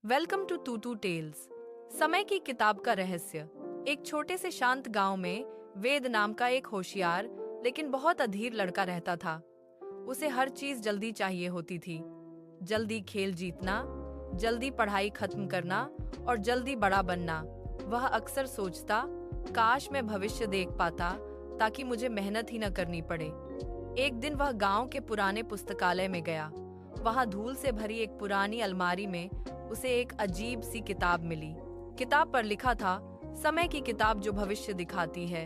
Welcome to to to tales. समय की किताब का रहस्य। एक छोटे से शांत गांव में वेद नाम का एक होशियार लेकिन बहुत अधीर लड़का रहता था। उसे हर चीज जल्दी चाहिए होती थी। जल्दी खेल जीतना, जल्दी पढ़ाई खत्म करना और जल्दी बड़ा बनना। वह अक्सर सोचता, काश मैं भविष्य देख पाता ताकि मुझे मेहनत ही न करनी पड़े। एक दिन वह गांव के पुराने पुस्तकालय में गया। वहां धूल से भरी एक पुरानी अलमारी में उसे एक अजीब सी किताब मिली। किताब पर लिखा था, समय की किताब जो भविष्य दिखाती है।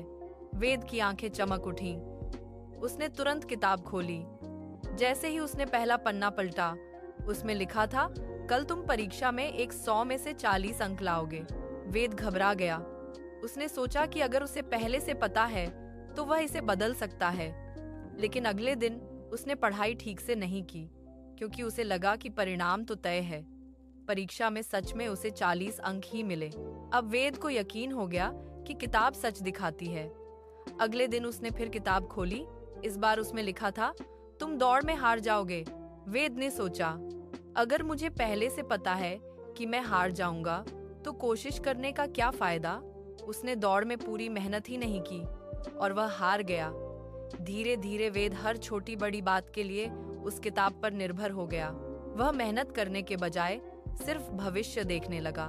वेद की आंखें चमक उठीं। उसने तुरंत किताब खोली। जैसे ही उसने पहला पन्ना पलटा, उसमें लिखा था, कल तुम परीक्षा में 100 में से 40 अंक लाओगे। वेद घबरा गया। उसने सोचा कि अगर उसे पहले से पता है तो वह इसे बदल सकता है। लेकिन अगले दिन उसने पढ़ाई ठीक से नहीं की, क्योंकि उसे लगा कि परिणाम तो तय है। परीक्षा में सच में उसे 40 अंक ही मिले। अब वेद को यकीन हो गया कि किताब सच दिखाती है। अगले दिन उसने फिर किताब खोली। इस बार उसमें लिखा था, तुम दौड़ में हार जाओगे। वेद ने सोचा, अगर मुझे पहले से पता है कि मैं हार जाऊंगा तो कोशिश करने का क्या फायदा। उसने दौड़ में पूरी मेहनत ही नहीं की और वह हार गया। धीरे धीरे वेद हर छोटी बड़ी बात के लिए उस किताब पर निर्भर हो गया। वह मेहनत करने के बजाय सिर्फ भविष्य देखने लगा।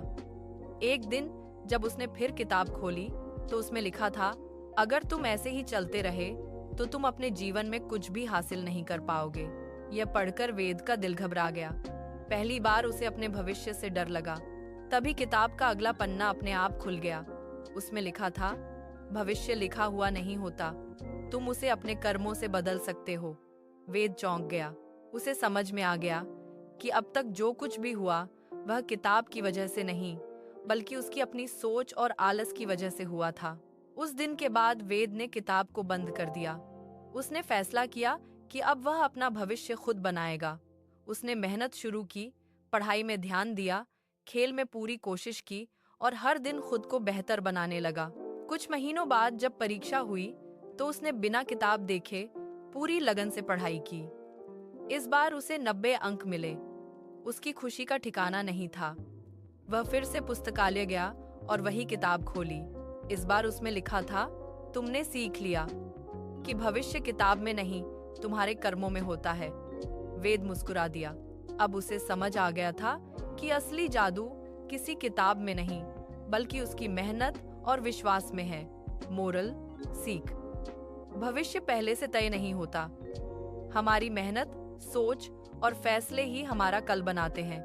एक दिन जब उसने फिर किताब खोली तो उसमें लिखा था, अगर तुम ऐसे ही चलते रहे तो तुम अपने जीवन में कुछ भी हासिल नहीं कर पाओगे। यह पढ़कर वेद का दिल घबरा गया। पहली बार उसे अपने भविष्य से डर लगा। तभी किताब का अगला पन्ना अपने आप खुल गया। उसमें लिखा था, भविष्य लिखा हुआ नहीं होता, तुम उसे अपने कर्मों से बदल सकते हो। वेद चौंक गया। उसे समझ में आ गया कि अब तक जो कुछ भी हुआ वह किताब की वजह से नहीं, बल्कि उसकी अपनी सोच और आलस की वजह से हुआ था। उस दिन के बाद वेद ने किताब को बंद कर दिया। उसने फैसला किया कि अब वह अपना भविष्य खुद बनाएगा। उसने मेहनत शुरू की, पढ़ाई में ध्यान दिया, खेल में पूरी कोशिश की और हर दिन खुद को बेहतर बनाने लगा। कुछ महीनों बाद जब परीक्षा हुई तो उसने बिना किताब देखे पूरी लगन से पढ़ाई की। इस बार उसे 90 अंक मिले। उसकी खुशी का ठिकाना नहीं था। वह फिर से पुस्तकालय गया और वही किताब खोली। इस बार उसमें लिखा था, तुमने सीख लिया कि भविष्य किताब में नहीं, तुम्हारे कर्मों में होता है। वेद मुस्कुरा दिया। अब उसे समझ आ गया था कि असली जादू किसी किताब में नहीं, बल्कि उसकी मेहनत और विश्वास में है। मोरल सीख, भविष्य पहले से तय नहीं होता। हमारी मेहनत, सोच और फैसले ही हमारा कल बनाते हैं।